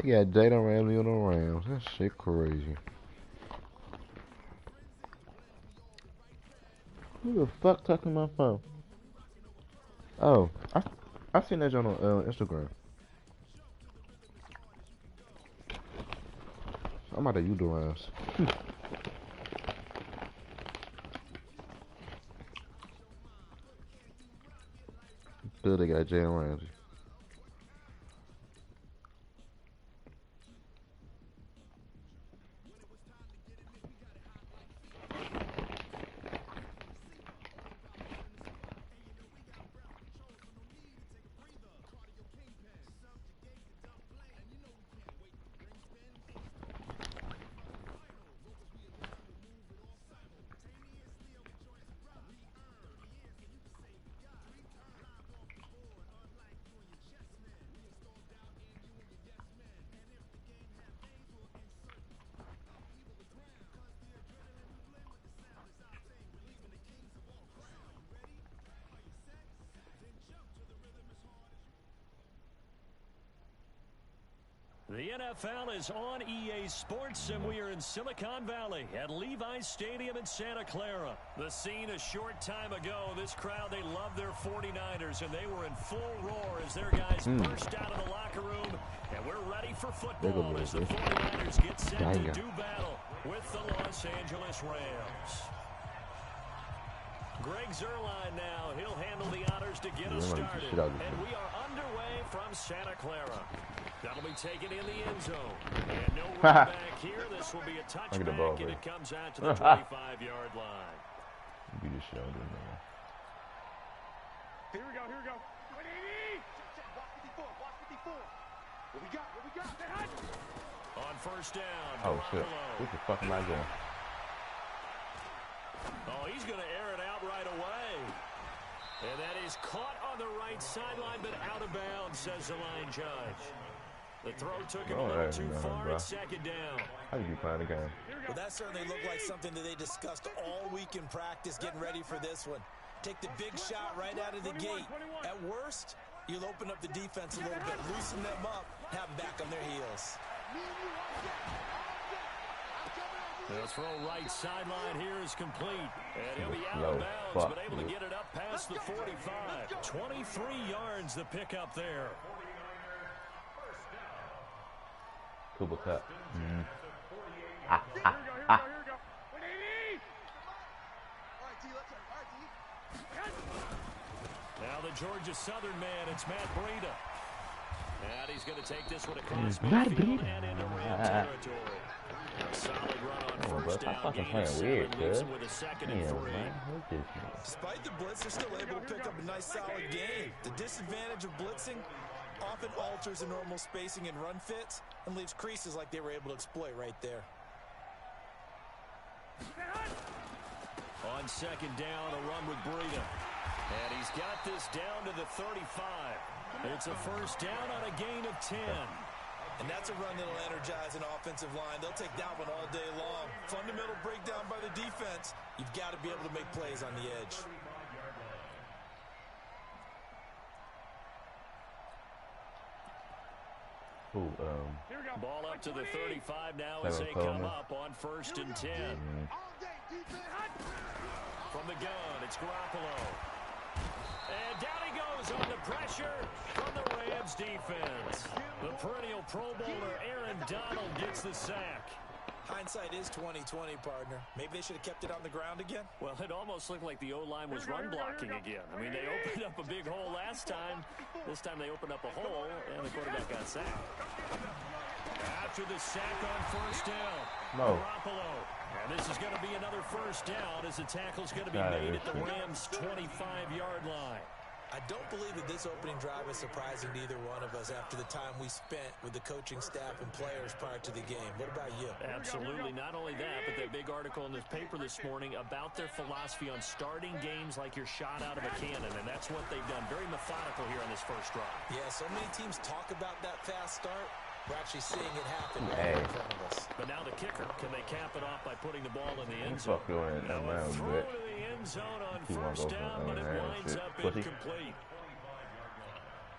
They got Jalen Ramsey on the Rams. That shit crazy. Who the fuck touching my phone? Oh, I seen that on Instagram. I'm out of you the Rams. Still they got Jalen Ramsey. The NFL is on EA Sports, and we are in Silicon Valley at Levi's Stadium in Santa Clara. The scene a short time ago. This crowd, they love their 49ers, and they were in full roar as their guys burst out of the locker room. And we're ready for football as the 49ers get set to do battle with the Los Angeles Rams. Greg Zuerlein now. He'll handle the honors to get us started. And we are underway from Santa Clara. That'll be taken in the end zone. And no run back here. This will be a touchback, and it comes out to the 25-yard line. You just showed it, man. Here we go, here we go. 180! Watch 54, watch 54. What we got, what we got? On first down, oh, shit. What the fuck am I doing? Oh, he's going to air it out right away. And that is caught on the right sideline, but out of bounds, says the line judge. The throw took him a little too far at second down. How did you play the game? Well, that certainly looked like something that they discussed all week in practice, getting ready for this one. Take the big shot right out of the gate. At worst, you'll open up the defense a little bit, loosen them up, have them back on their heels. The throw right sideline here is complete. And he'll be out of bounds, but able to get it up past the 45. 23 yards the pickup there. Cooper Cup. Now the Georgia Southern man, it's Matt Breida. And he's going to take this one across midfield and into Ram territory. A solid run on first down. Gain leaves him with a second and 3. Despite the blitz, they're still able to pick up a nice solid gain. The disadvantage of blitzing often alters the normal spacing and run fits and leaves creases like they were able to exploit right there. On second down, a run with Breida. And he's got this down to the 35. It's a first down on a gain of 10. And that's a run that'll energize an offensive line. They'll take that one all day long. Fundamental breakdown by the defense. You've got to be able to make plays on the edge. Ball up to the 35 now as they come up on first and 10. From the gun, it's Garoppolo. And down he goes under pressure from the Rams defense. The perennial Pro Bowler Aaron Donald gets the sack. Hindsight is 20/20, partner. Maybe they should have kept it on the ground again. Well, it almost looked like the O-line was run blocking again. I mean, they opened up a big hole last time. This time they opened up a hole, and the quarterback got sacked. After the sack on first down, Garoppolo. And this is going to be another first down as the tackle's going to be made at the Rams' 25-yard line. I don't believe that this opening drive is surprising to either one of us after the time we spent with the coaching staff and players prior to the game. What about you? Absolutely. Not only that, but that big article in this paper this morning about their philosophy on starting games like you're shot out of a cannon, and that's what they've done. Very methodical here on this first drive. Yeah, so many teams talk about that fast start. We're actually seeing it happen right in front of us. But now the kicker, can they cap it off by putting the ball in the end zone? Now a throw to the end zone on first down, but it winds up incomplete.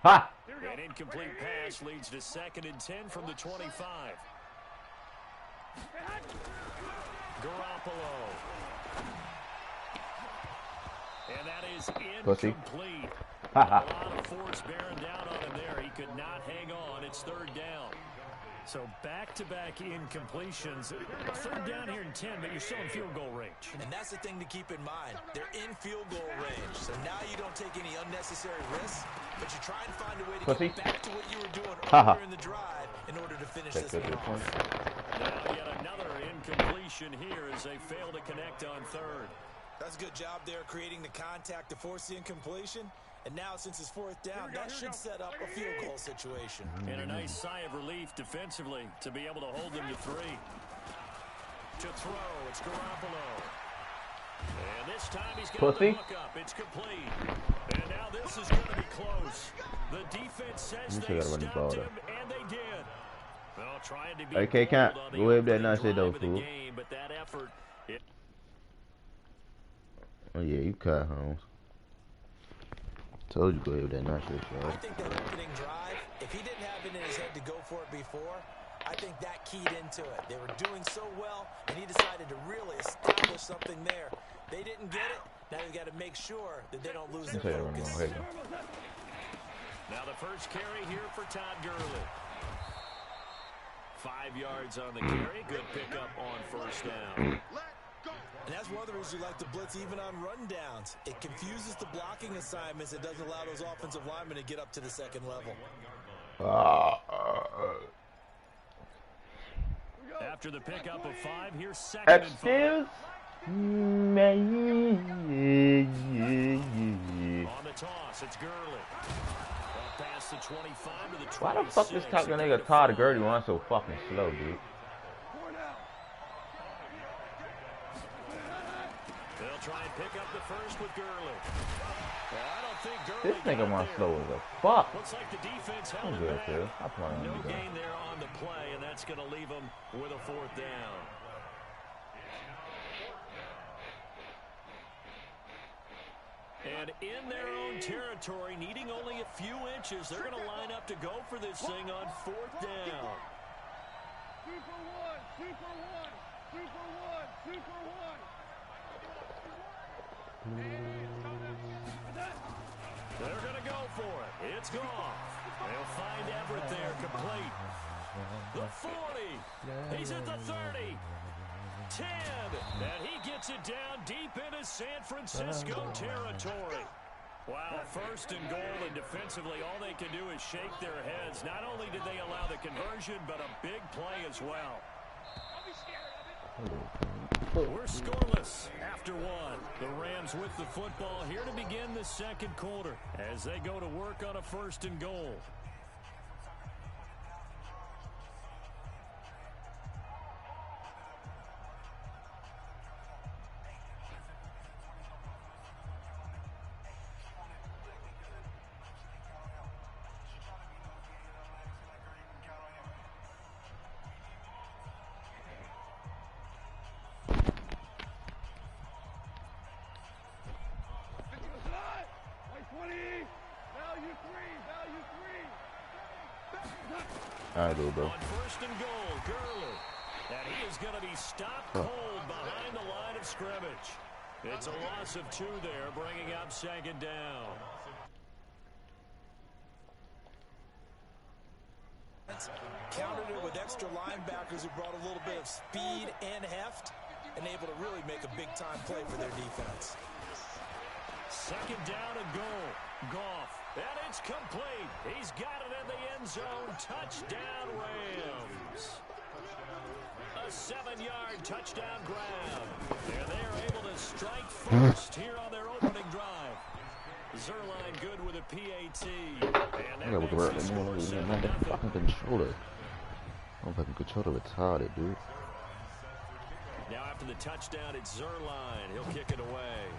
Ha! An incomplete pass leads to 2nd and 10 from the 25. Garoppolo. And that is incomplete. A lot of force bearing down on him there. He could not hang on. It's 3rd down. So back-to-back incompletions. 3rd down here in 10, but you're still in field goal range. And that's the thing to keep in mind. They're in field goal range. So now you don't take any unnecessary risks, but you try and find a way to get back to what you were doing earlier in the drive in order to finish this one off. Now yet another incompletion here as they fail to connect on 3rd. That's a good job there creating the contact to force the incompletion. And now, since it's 4th down, that should set up a field goal situation. And a nice sigh of relief defensively to be able to hold them to 3. To throw, it's Garoppolo. And this time he's got the hook up. It's complete. And now this is going to be close. The defense says they stopped him, and they did. Well, trying to be okay, can't go ahead that nice though, fool. But that effort. Oh yeah, you cut, Holmes. Told you go ahead with that nice shit, I think that opening drive, if he didn't have it in his head to go for it before, I think that keyed into it. They were doing so well, and he decided to really establish something there. They didn't get it. Now they've got to make sure that they don't lose their focus. Now the first carry here for Todd Gurley. 5 yards on the carry. Good pickup on 1st down. And that's one of the reasons you like to blitz even on rundowns. It confuses the blocking assignments. It doesn't allow those offensive linemen to get up to the 2nd level. After the pickup of 5, here's 2nd and 5. Excuse me. On the toss, it's Gurley. Past the 25 to the 26. Why the fuck this type of nigga Todd Gurley run so fucking slow, dude? They'll try and pick up the first with Gurley. I don't think Gurley. This nigga run slow as a fuck. Looks like the defense held I'm it good, back. Phil. I'm playing No gain there on the play, and that's going to leave them with a 4th down. And in their own territory, needing only a few inches, they're going to line up to go for this thing on 4th down. Super one, super one, super one, super one. They're going to go for it. It's gone. They'll find Everett there, complete. The 40. He's at the 30. 10. And he gets it down deep into San Francisco territory. Wow, 1st and goal, and defensively all they can do is shake their heads. Not only did they allow the conversion, but a big play as well. We're scoreless after 1. The Rams with the football here to begin the 2nd quarter as they go to work on a 1st and goal. All right, bro. On 1st and goal, Gurley. And he is going to be stopped cold behind the line of scrimmage. It's a loss of 2 there, bringing up 2nd down. Countered it with extra linebackers who brought a little bit of speed and heft and able to really make a big-time play for their defense. 2nd down and goal. Goff. And it's complete. He's got it in the end zone. Touchdown, Rams. A 7-yard touchdown grab. And they are able to strike first here on their opening drive. Zerline good with a PAT. And that makes the score 7-0. Fucking controller. I'm fucking controller retarded, dude. Now after the touchdown, it's Zerline. He'll kick it away.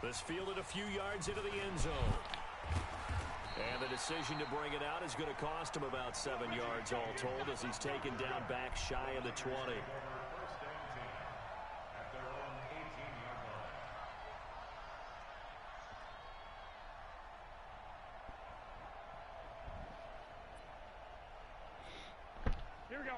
This fielded a few yards into the end zone. And the decision to bring it out is going to cost him about 7 yards all told as he's taken down back shy of the 20.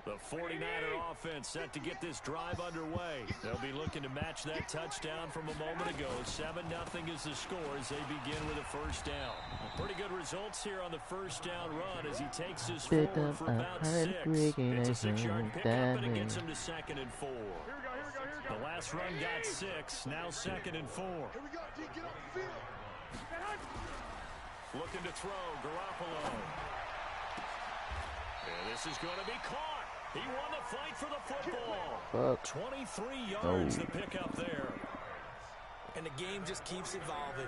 The 49er offense set to get this drive underway. They'll be looking to match that touchdown from a moment ago. 7-0 is the score as they begin with a first down. Pretty good results here on the first down run as he takes this forward for about 6. It's a 6-yard pickup, and it gets him to 2nd and 4. The last run got 6, now 2nd and 4. Here we go, D. Get off the field. Looking to throw, Garoppolo. And this is going to be caught. He won the fight for the football. 23 yards the pickup there. And the game just keeps evolving.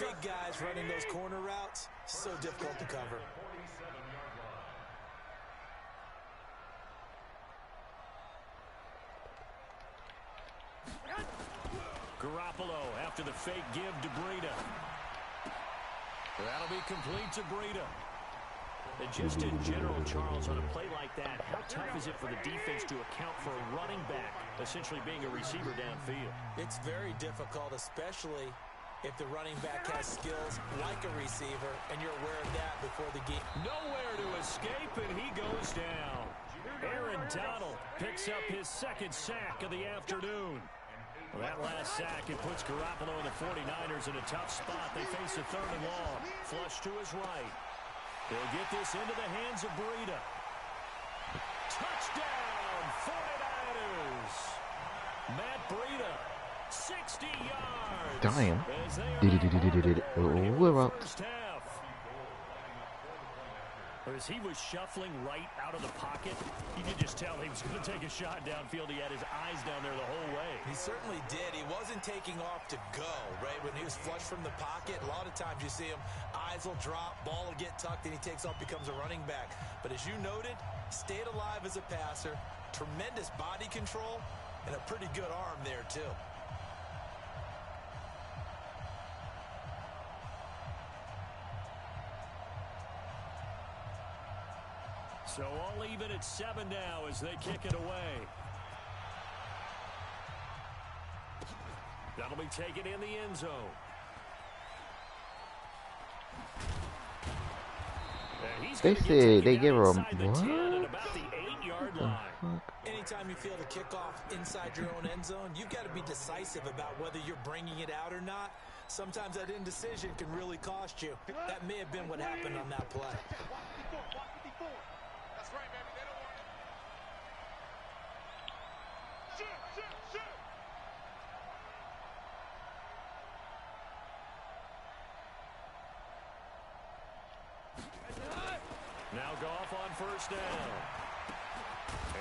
Big guys running those corner routes, so difficult to cover. Garoppolo after the fake give to Breida. That'll be complete to Breida. And just in general, Charles, on a play like that, how tough is it for the defense to account for a running back essentially being a receiver downfield? It's very difficult, especially if the running back has skills like a receiver, and you're aware of that before the game. Nowhere to escape, and he goes down. Aaron Donald picks up his 2nd sack of the afternoon. Well, that last sack, it puts Garoppolo and the 49ers in a tough spot. They face a 3rd and long. Flush to his right. They'll get this into the hands of Breida. Touchdown, 49ers. Matt Breida, 60 yards. Damn. As they are first half. As he was shuffling right out of the pocket, you could just tell he was going to take a shot downfield. He had his eyes down there the whole way. He certainly did. He wasn't taking off to go, right? When he was flushed from the pocket, a lot of times you see him, eyes will drop, ball will get tucked, and he takes off, becomes a running back. But as you noted, stayed alive as a passer, tremendous body control, and a pretty good arm there, too. So all even at 7 now as they kick it away. That'll be taken in the end zone. They said they give her a what? About the 8-yard line. Anytime you feel the kickoff inside your own end zone, you've got to be decisive about whether you're bringing it out or not. Sometimes that indecision can really cost you. That may have been what happened on that play. That's right, baby. They don't want it. Shoot. Now Goff on first down.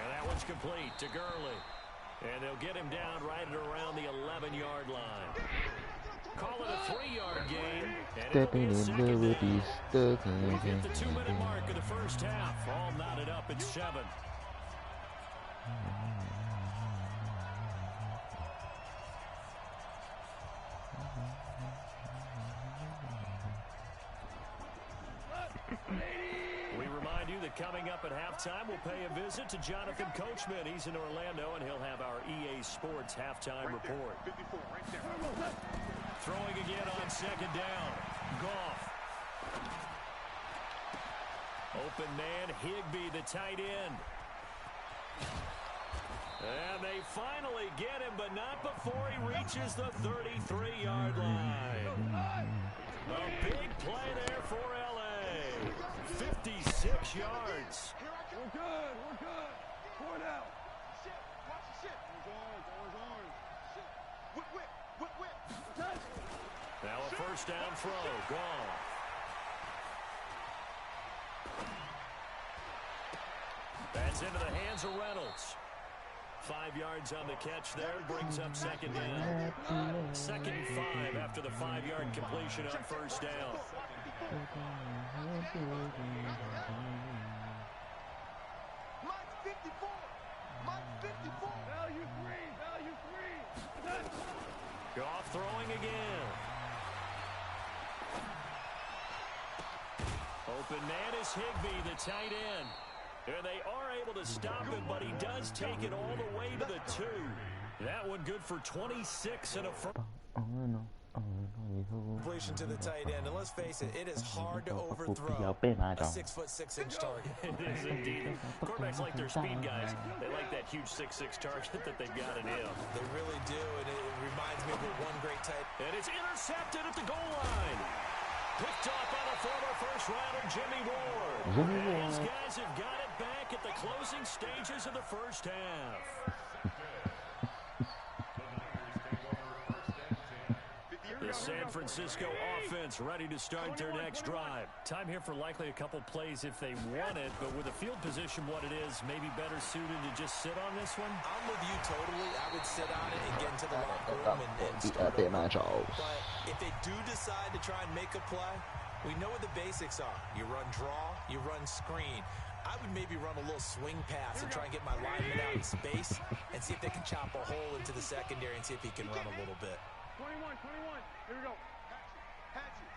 And that one's complete to Gurley. And they'll get him down right at around the 11-yard line. Call it a 3-yard gain. Stepping in the woodies, stuck in We've hit the 2-minute mark of the first half. All knotted up at 7. We remind you that coming up at halftime, we'll pay a visit to Jonathan Coachman. He's in Orlando, and he'll have our EA Sports halftime report. 54, right there. Throwing again on 2nd down. Goff. Open man, Higbee, the tight end. And they finally get him, but not before he reaches the 33-yard line. A big play there for L.A. 56 yards. We're good. Point out. Watch the shit. Always orange. Whip. Now a first down throw. Gone. That's into the hands of Reynolds. 5 yards on the catch there. Brings up 2nd down. 2nd and 5 after the 5-yard completion on first down. Mike 54. Value three. Goff throwing again. Open man is Higbee, the tight end. And they are able to stop him, but he does take it all the way to the 2. That one good for 26 and a first. Completion to the tight end, and let's face it, it is hard to overthrow a 6'6" target. It is indeed. Quarterbacks like their speed guys. They like that huge 6'6" target that they've got in him. They really do, and it reminds me of one great tight. And it's intercepted at the goal line. Picked off by the former first-rounder Jimmy Ward. These guys have got it back at the closing stages of the first half. The San Francisco offense ready to start their next drive. Time here for likely a couple plays if they want it, but with the field position what it is, maybe better suited to just sit on this one? I'm with you totally. I would sit on it and get into the locker room and start over. But if they do decide to try and make a play, we know what the basics are. You run draw, you run screen. I would maybe run a little swing pass and try and get my lineman out in space and see if they can chop a hole into the secondary and see if he can run a little bit. 21. Here we go. Hatchet.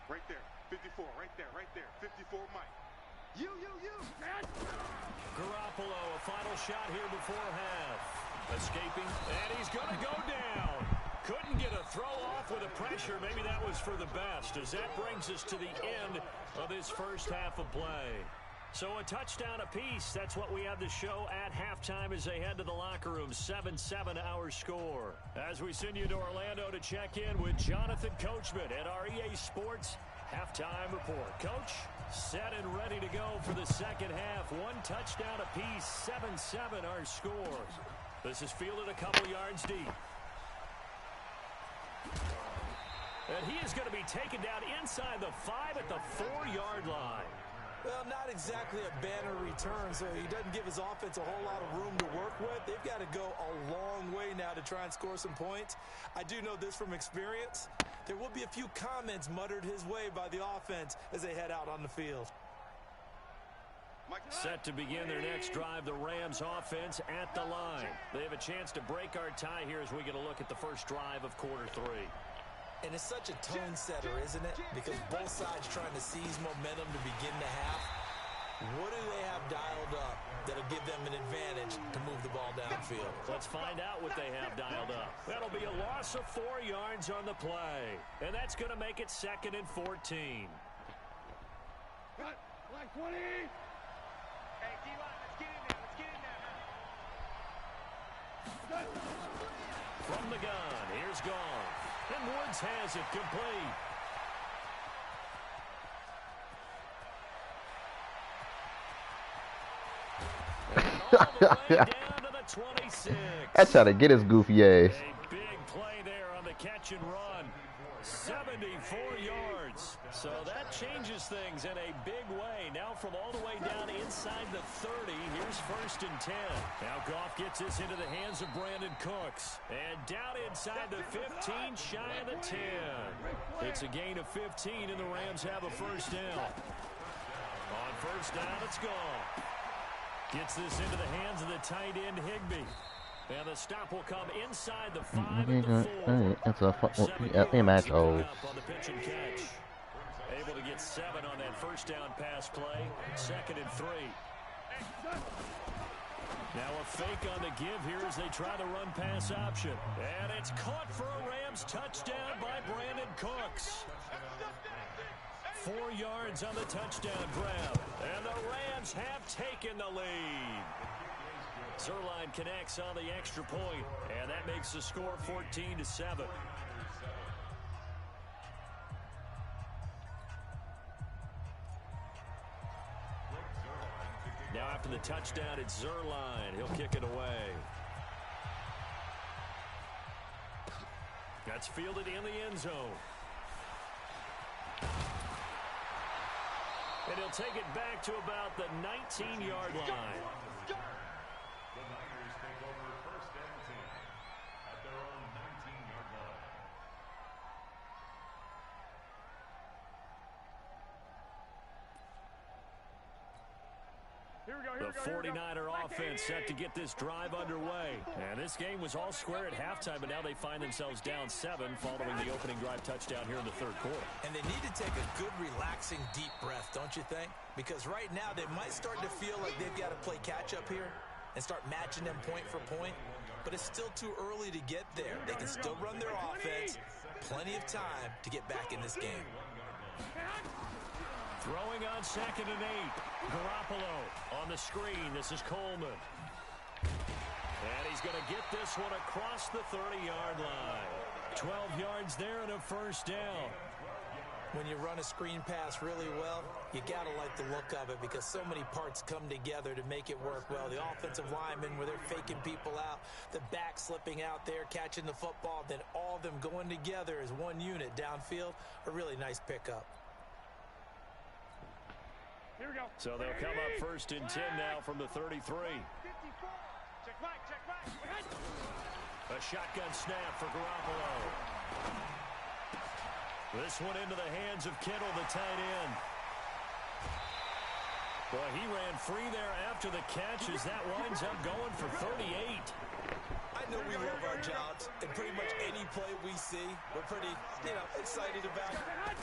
Right there. 54. Right there. 54, Mike. You. Garoppolo, a final shot here before half. Escaping, and he's going to go down. Couldn't get a throw off with the pressure. Maybe that was for the best, as that brings us to the end of this first half of play. So a touchdown apiece. That's what we have to show at halftime as they head to the locker room. 7-7 our score. As we send you to Orlando to check in with Jonathan Coachman at our EA Sports Halftime Report. Coach, set and ready to go for the second half. One touchdown apiece. 7-7 our score. This is fielded a couple yards deep. And he is going to be taken down inside the 5 at the 4-yard line. Well, not exactly a banner return, so he doesn't give his offense a whole lot of room to work with. They've got to go a long way now to try and score some points. I do know this from experience. There will be a few comments muttered his way by the offense as they head out on the field. Set to begin their next drive, the Rams offense at the line. They have a chance to break our tie here as we get a look at the first drive of quarter 3. And it's such a tone setter, isn't it? Because both sides trying to seize momentum to begin the half. What do they have dialed up that'll give them an advantage to move the ball downfield? Let's find out what they have dialed up. That'll be a loss of 4 yards on the play. And that's going to make it 2nd and 14. Cut. Like 20. Hey, D-line, let's get in there. From the gun, here's Goff. And Woods has it complete. All the way down to the 26. That's how to get his goofy ass. A big play there on the catch and run. 74 yards. So that changes things in a big way. Now from all the way down inside the 30, here's 1st and 10. Now Goff gets this into the hands of Brandon Cooks. And down inside the 15, shy of the 10. It's a gain of 15, and the Rams have a first down. On first down, it's Goff. Gets this into the hands of the tight end, Higbee. And the stop will come inside the 5 and the 4. That's a match. On the pitch and catch. Able to get 7 on that first down pass play. 2nd and 3. Now a fake on the give here as they try the run pass option. And it's caught for a Rams touchdown by Brandon Cooks. 4 yards on the touchdown grab. And the Rams have taken the lead. Zerline connects on the extra point, and that makes the score 14-7. Now after the touchdown, it's Zerline. He'll kick it away. That's fielded in the end zone. And he'll take it back to about the 19-yard line. The Niners take over 1st and 10 at their own 19-yard line. The 49er offense set to get this drive underway. And this game was all square at halftime, but now they find themselves down 7 following the opening drive touchdown here in the 3rd quarter. And they need to take a good, relaxing, deep breath, don't you think? Because right now they might start to feel like they've got to play catch-up here and start matching them point for point. But it's still too early to get there. They can still run their offense, plenty of time to get back in this game. Throwing on 2nd and 8. Garoppolo on the screen. This is Coleman. And he's going to get this one across the 30-yard line. 12 yards there and a first down. When you run a screen pass really well, you got to like the look of it because so many parts come together to make it work well. The offensive linemen, where they're faking people out, the back slipping out there, catching the football, then all of them going together as one unit downfield, a really nice pickup. Here we go. So they'll come up 1st and 10 now from the 33. 54. Check back, check back. A shotgun snap for Garoppolo. This one into the hands of Kittle, the tight end. Boy, he ran free there after the catch as that winds up going for 38. I know we love our jobs, and pretty much any play we see, we're pretty, excited about.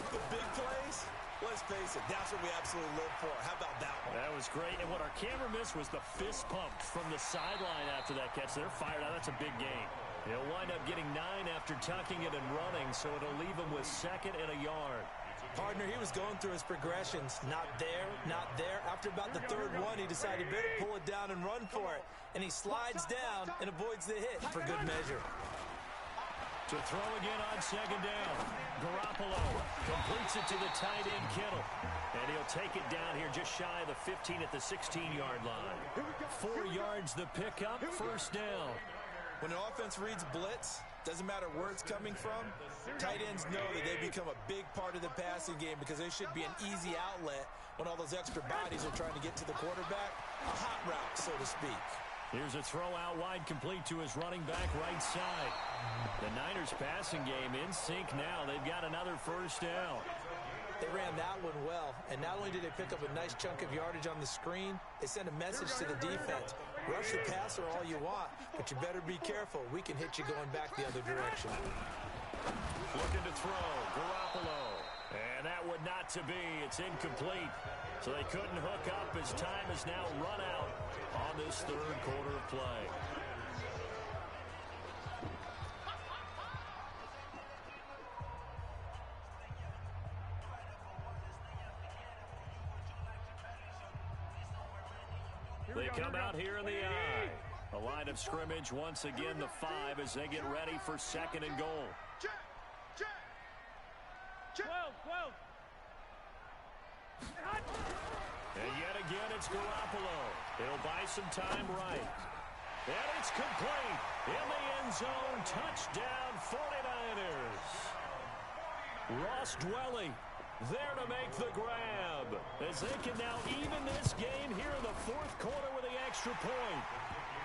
The big plays, let's face it, that's what we absolutely live for. How about that one? That was great, and what our camera missed was the fist pump from the sideline after that catch. They're fired out. That's a big gain. He'll wind up getting 9 after tucking it and running, so it'll leave him with 2nd and a yard. Partner, he was going through his progressions. Not there, not there. After about the 3rd one, he decided better pull it down and run for it. And he slides down and avoids the hit for good measure. To throw again on 2nd down. Garoppolo completes it to the tight end, Kittle. And he'll take it down here just shy of the 15 at the 16-yard line. 4 yards the pickup, first down. When an offense reads blitz, doesn't matter where it's coming from, tight ends know that they become a big part of the passing game because they should be an easy outlet when all those extra bodies are trying to get to the quarterback. A hot route, so to speak. Here's a throw out wide, complete to his running back right side. The Niners passing game in sync now. They've got another first down. They ran that one well, and not only did they pick up a nice chunk of yardage on the screen, they sent a message to the defense. Rush the passer all you want, but you better be careful. We can hit you going back the other direction. Looking to throw, Garoppolo. And that would not to be. It's incomplete. So they couldn't hook up as time has now run out on this 3rd quarter of play. They come out here in the eye. A line of scrimmage once again, the 5 as they get ready for 2nd and goal. Check, check, check. 12. And yet again, it's Garoppolo. He'll buy some time right. And it's complete. In the end zone, touchdown 49ers. Ross Dwelly there to make the grab as they can now even this game here in the 4th quarter with the extra point.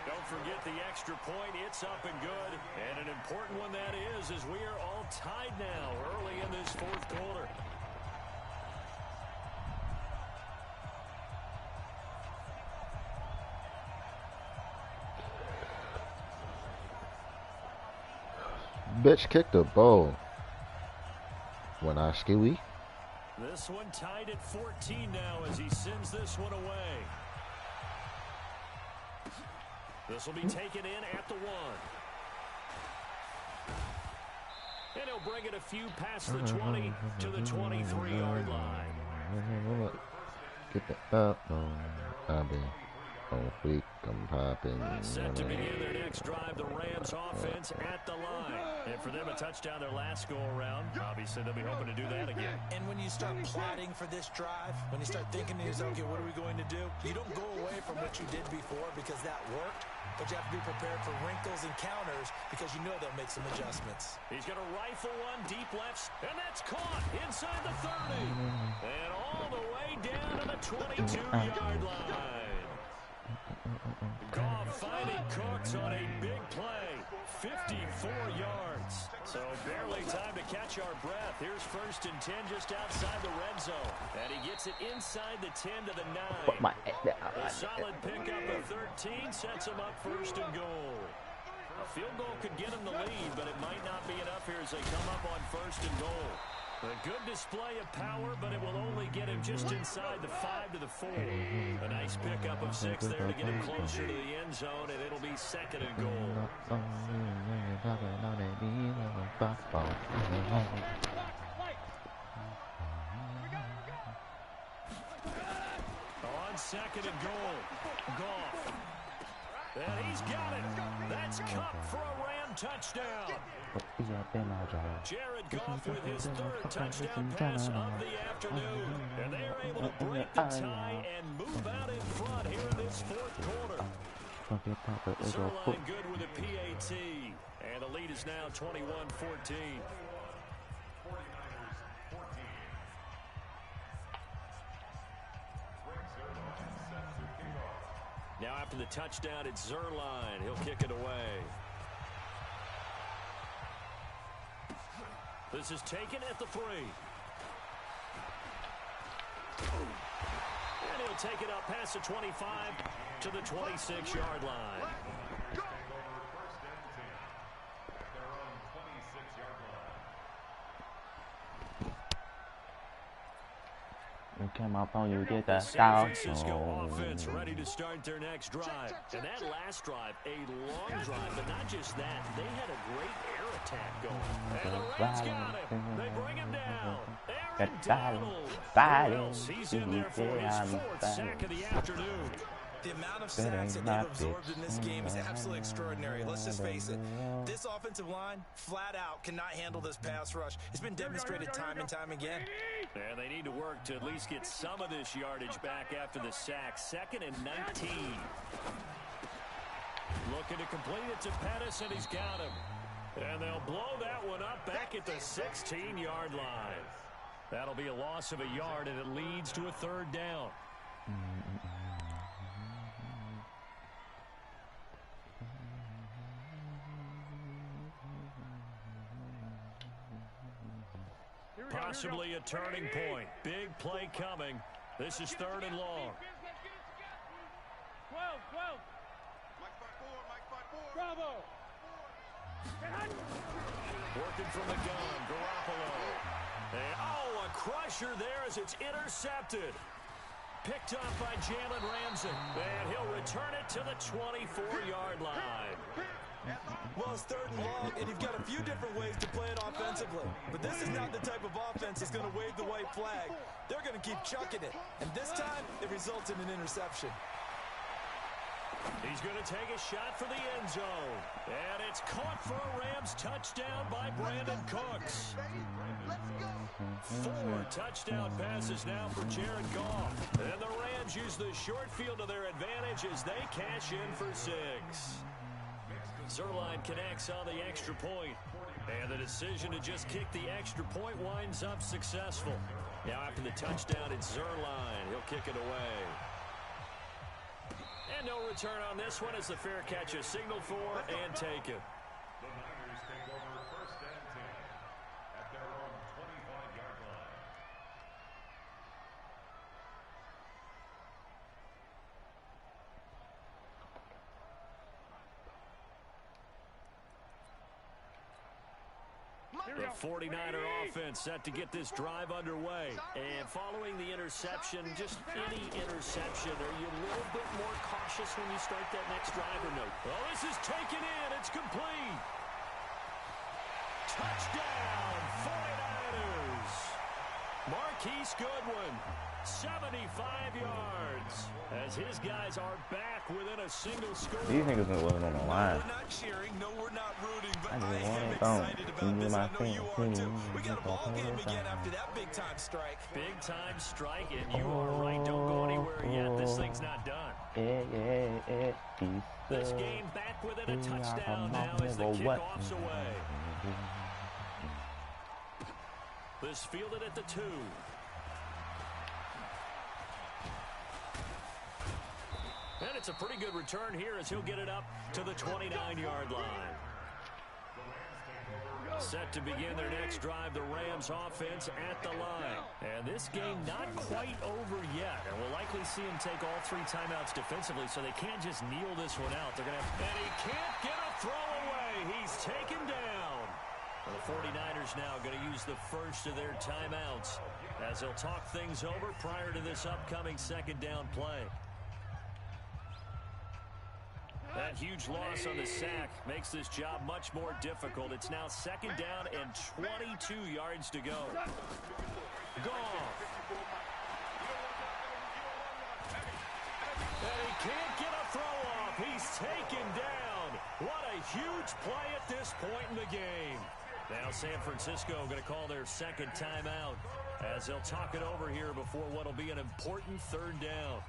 Don't forget the extra point. It's up and good. And an important one that is as we are all tied now early in this 4th quarter. Bitch kicked the ball. When I skewy. This one tied at 14 now as he sends this one away. This will be taken in at the 1. And he'll bring it a few past the 20 to the 23-yard line. Get the up on. I've been on week. I'm popping. Set to begin their next drive, the Rams offense at the line. And for them, a touchdown their last go-around. Obviously, they'll be hoping to do that again. And when you start plotting for this drive, when you start thinking to yourself, okay, what are we going to do? You don't go away from what you did before because that worked, but you have to be prepared for wrinkles and counters because you know they'll make some adjustments. He's going to rifle one deep left, and that's caught inside the 30. And all the way down to the 22-yard line. Goff finding Cooks on a big play. 54 yards. So barely time to catch our breath. Here's 1st and 10 just outside the red zone. And he gets it inside the 10 to the 9. A solid pickup of 13 sets him up 1st and goal. A field goal could get him the lead, but it might not be enough here as they come up on 1st and goal. A good display of power, but it will only get him just inside the 5 to the 4. A nice pickup of 6 there to get him closer to the end zone, and it'll be 2nd and goal. On second and goal, Goff. And he's got it. That's Cup for a Ram touchdown. Jared Goff with his third touchdown pass of the afternoon. And they're able to break the tie and move out in front here in this fourth quarter. Zerline good with a PAT. And the lead is now 21-14. Now after the touchdown, it's Zerline. He'll kick it away. This is taken at the 3. And he'll take it up past the 25 to the 26-yard line. Come up on you, get that San Francisco offense ready to start their next drive. And that last drive, a long drive, but not just that. They had a great air attack going. And the Rams got him. They bring him down. Aaron Donald. Who else? He's in there for his 4th sack of the afternoon. The amount of sacks that they've absorbed in this game is absolutely extraordinary. Let's just face it. This offensive line, flat out, cannot handle this pass rush. It's been demonstrated time and time again. And they need to work to at least get some of this yardage back after the sack. 2nd and 19. Looking to complete it to Pettis, and he's got him. And they'll blow that one up back at the 16-yard line. That'll be a loss of a yard, and it leads to a 3rd down. Possibly a turning point. Big play coming. This is 3rd and long. 12. Bravo. Working from the gun, Garoppolo. And, a crusher there as it's intercepted. Picked up by Jalen Ramsey. And he'll return it to the 24-yard line. Well, it's 3rd and long, and you've got a few different ways to play it offensively. But this is not the type of offense that's going to wave the white flag. They're going to keep chucking it. And this time, it results in an interception. He's going to take a shot for the end zone. And it's caught for a Rams touchdown by Brandon Cooks. 4 touchdown passes now for Jared Goff. And the Rams use the short field to their advantage as they cash in for 6. Zerline connects on the extra point. And the decision to just kick the extra point winds up successful. Now after the touchdown, it's Zerline. He'll kick it away. And no return on this one as the fair catch is signaled for and taken. The Niners take over 1st and 10 at their own 25-yard line. The 49er offense set to get this drive underway. And following the interception, just any interception, are you a little bit more cautious when you start that next drive or no? Well, this is taken in. It's complete. Touchdown, 49ers. Marquise Goodwin, 75 yards, as his guys are back within a single score. These niggas are living on the line. We're not cheering, no, we're not rooting, but I I just am want excited to about this. I know you are too. We got a Team. ball game again after that big-time strike. Big-time strike, and you are right. Don't go anywhere yet. This thing's not done. This game back within a touchdown now as the kickoff's away. This fielded at the 2. And it's a pretty good return here as he'll get it up to the 29-yard line. Set to begin their next drive, the Rams offense at the line. And this game not quite over yet. And we'll likely see him take all 3 timeouts defensively, so they can't just kneel this one out. They're going to have, and he can't get a throw away. He's taken down. Well, the 49ers now going to use the first of their timeouts as they'll talk things over prior to this upcoming 2nd down play. That huge loss on the sack makes this job much more difficult. It's now 2nd down and 22 yards to go. Goff. And he can't get a throw off. He's taken down. What a huge play at this point in the game. Now San Francisco going to call their 2nd timeout as they'll talk it over here before what will be an important 3rd down.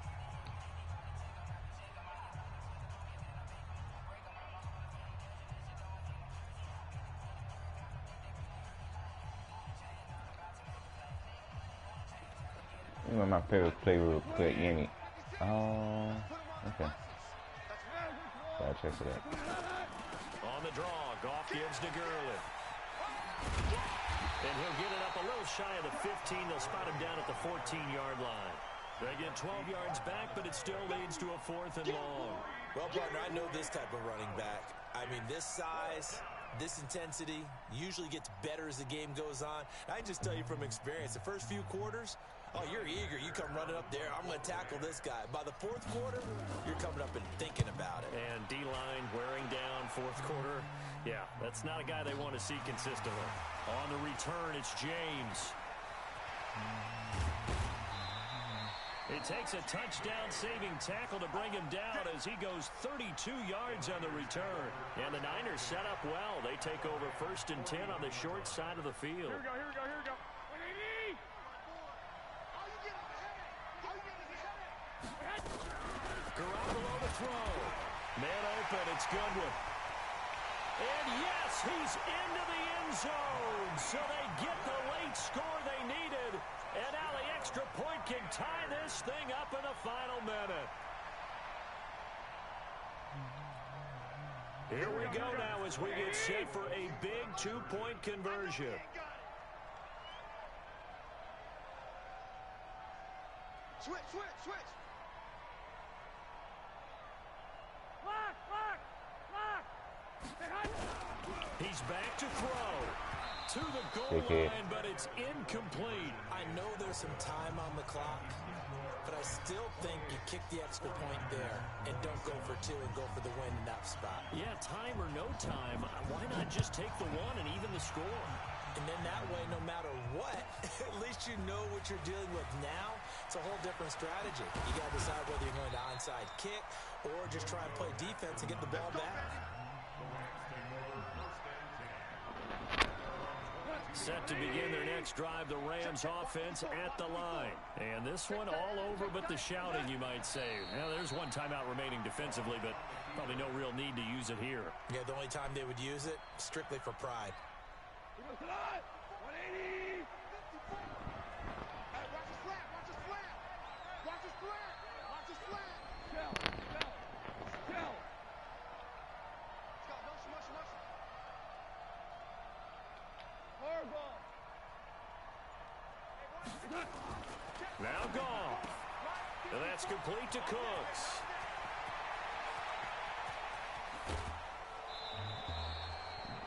One of my favorite play real quick, Yemi. Okay. Gotta check it out. On the draw, Goff gives to Gurley. And he'll get it up a little shy of the 15. They'll spot him down at the 14-yard line. They get 12 yards back, but it still leads to a 4th and long. Well, partner, I know this type of running back. I mean, this size, this intensity usually gets better as the game goes on. I just tell you from experience, the first few quarters, oh, you're eager. You come running up there. I'm going to tackle this guy. By the 4th quarter, you're coming up and thinking about it. And D-line wearing down 4th quarter. Yeah, that's not a guy they want to see consistently. On the return, it's James. It takes a touchdown-saving tackle to bring him down as he goes 32 yards on the return. And the Niners set up well. They take over 1st and 10 on the short side of the field. Here we go, here we go, here we go. Garoppolo to throw. Man open, it's Goodwin. And yes, he's into the end zone. So they get the late score they needed. And now the extra point can tie this thing up in the final minute. Here we go now as we get set for a big 2-point conversion. Switch, switch, switch. He's back to throw. To the goal line, but it's incomplete. I know there's some time on the clock, but I still think you kick the extra point there and don't go for 2 and go for the win in that spot. Yeah, time or no time, why not just take the 1 and even the score? And then that way, no matter what, at least you know what you're dealing with now. It's a whole different strategy. You got to decide whether you're going to onside kick or just try and play defense and get the ball back. Set to begin their next drive, the Rams offense at the line. And this one all over but the shouting, you might say. Now, there's one timeout remaining defensively, but probably no real need to use it here. Yeah, the only time they would use it, strictly for pride. 180. Hey, watch his flat, watch his flat. Watch his flat, watch his flat. Go. Now Goff. And that's complete to Cooks.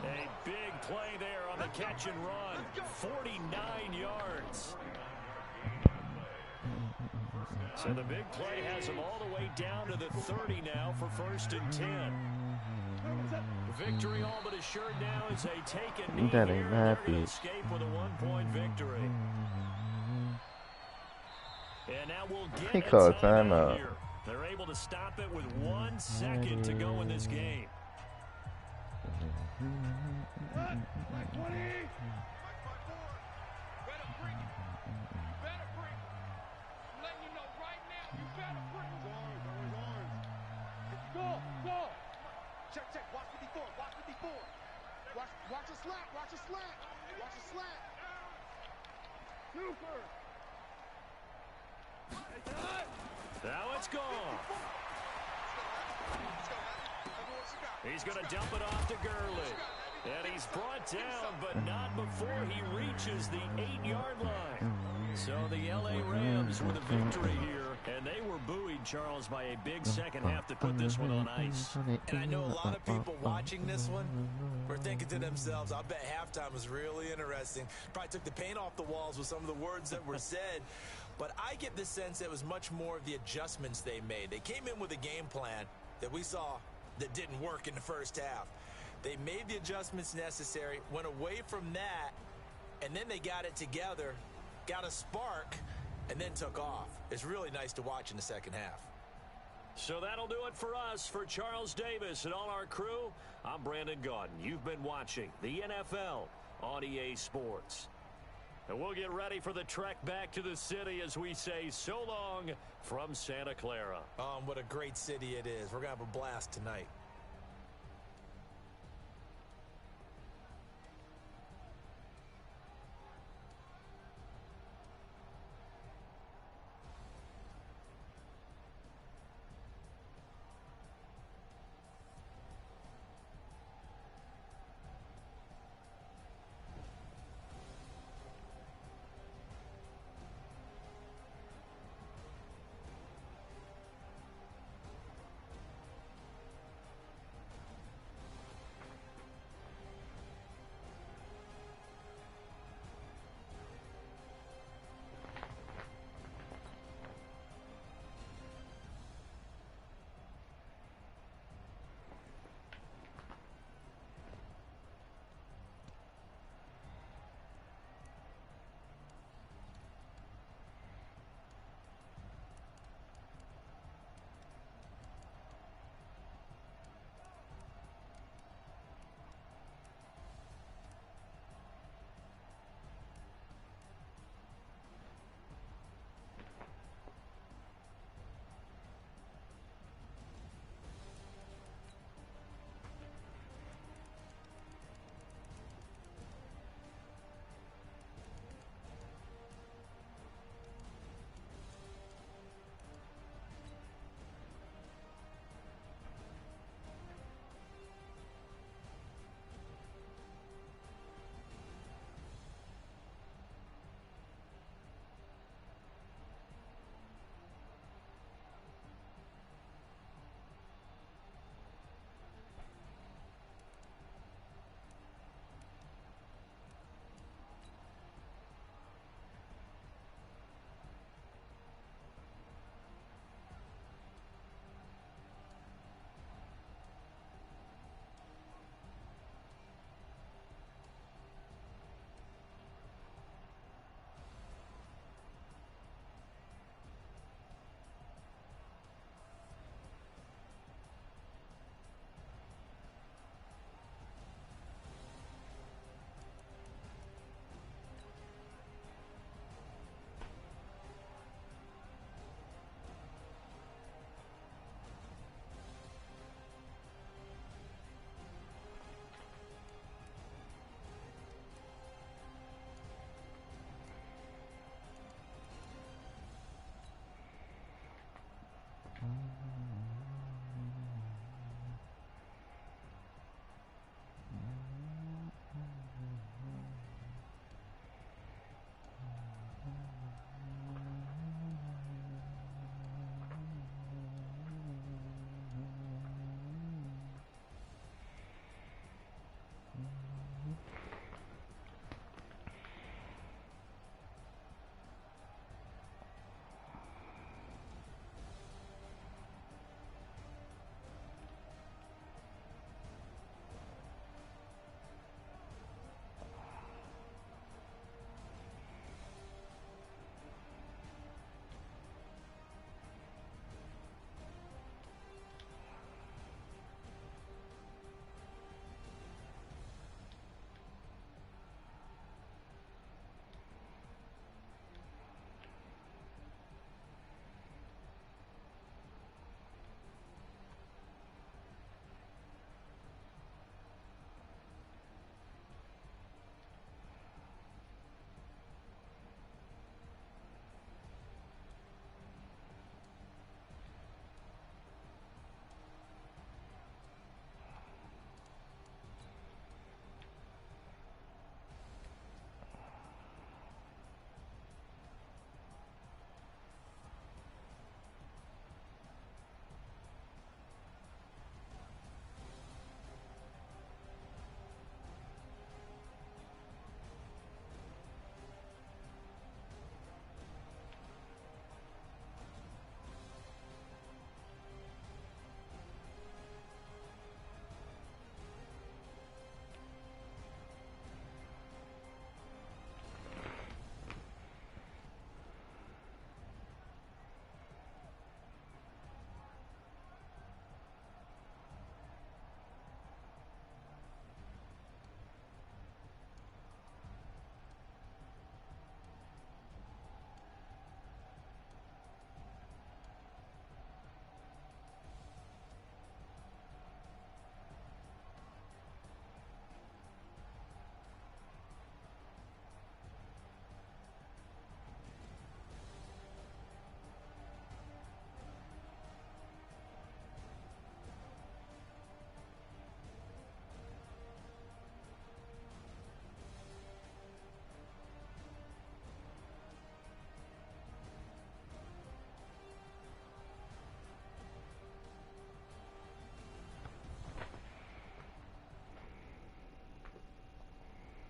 A big play there on the catch and run. 49 yards. So the big play has him all the way down to the 30 now for 1st and 10. Victory all but assured now as they take a knee That here, ain't and they're happy. going to escape with a 1-point victory. And now we'll He get a called timeout timeout. here. They're able to stop it with 1 second to go in this game. 20. Check, check. Watch 54. Watch 54. Watch a slant. Watch a slant. Watch a slant. Super. Now it's gone. He's going to dump it off to Gurley. And he's brought down, but not before he reaches the 8-yard line. So the L.A. Rams with a victory here, and they were buoyed, Charles, by a big second half to put this one on ice. And I know a lot of people watching this one were thinking to themselves, I bet halftime was really interesting. Probably took the paint off the walls with some of the words that were said. But I get the sense it was much more of the adjustments they made. They came in with a game plan that we saw that didn't work in the first half. They made the adjustments necessary, went away from that, and then they got it together, got a spark, and then took off. It's really nice to watch in the second half. So that'll do it for us. For Charles Davis and all our crew, I'm Brandon Gaudin. You've been watching the NFL on EA Sports. And we'll get ready for the trek back to the city as we say so long from Santa Clara. What a great city it is. We're going to have a blast tonight.